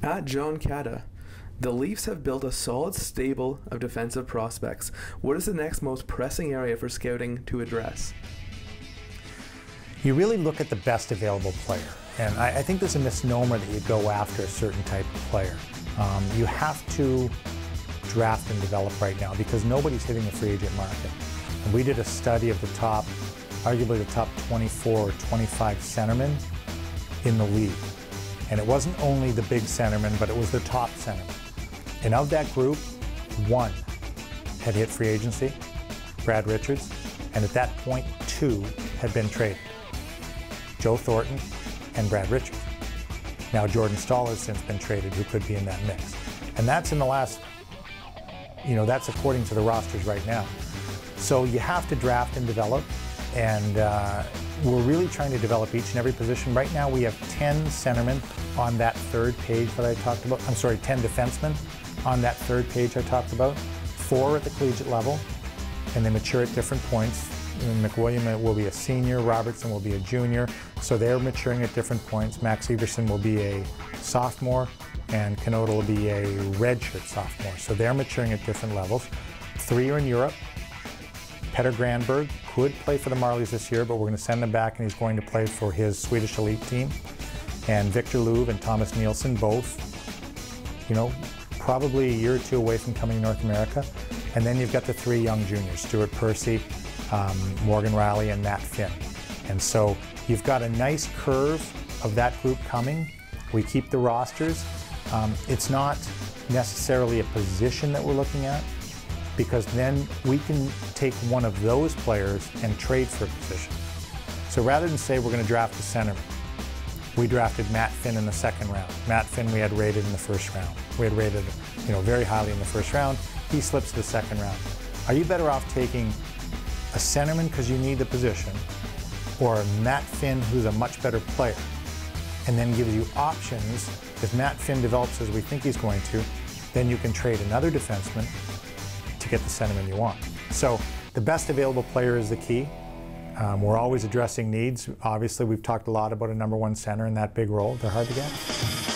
At John Cata, the Leafs have built a solid stable of defensive prospects. What is the next most pressing area for scouting to address? You really look at the best available player. And I think there's a misnomer that you go after a certain type of player. You have to draft and develop right now because nobody's hitting the free agent market. And we did a study of the top, arguably the top 24 or 25 centermen in the league. And it wasn't only the big centermen, but it was the top centermen. And of that group, one had hit free agency, Brad Richards, and at that point, two had been traded, Joe Thornton and Brad Richards. Now Jordan Staal has since been traded, who could be in that mix. And that's in the last, that's according to the rosters right now. So you have to draft and develop, and we're really trying to develop each and every position. Right now we have 10 centermen on that third page that I talked about. 10 defensemen on that third page I talked about. 4 at the collegiate level, and they mature at different points. McWilliam will be a senior, Robertson will be a junior, so they're maturing at different points. Max Everson will be a sophomore, and Canota will be a redshirt sophomore, so they're maturing at different levels. 3 are in Europe. Petter Granberg could play for the Marlies this year, but we're going to send him back and he's going to play for his Swedish elite team. And Victor Louvre and Thomas Nielsen, both, probably a year or two away from coming to North America. And then you've got the 3 young juniors, Stuart Percy, Morgan Riley, and Matt Finn. And so you've got a nice curve of that group coming. We keep the rosters. It's not necessarily a position that we're looking at, because then we can take one of those players and trade for a position. So rather than say we're going to draft a centerman, we drafted Matt Finn in the second round. Matt Finn we had rated in the first round. We had rated very highly in the first round. He slips to the second round. Are you better off taking a centerman because you need the position, or Matt Finn who's a much better player, and then gives you options? If Matt Finn develops as we think he's going to, then you can trade another defenseman to get the centerman you want. So the best available player is the key. We're always addressing needs. Obviously, we've talked a lot about a #1 center in that big role. They're hard to get.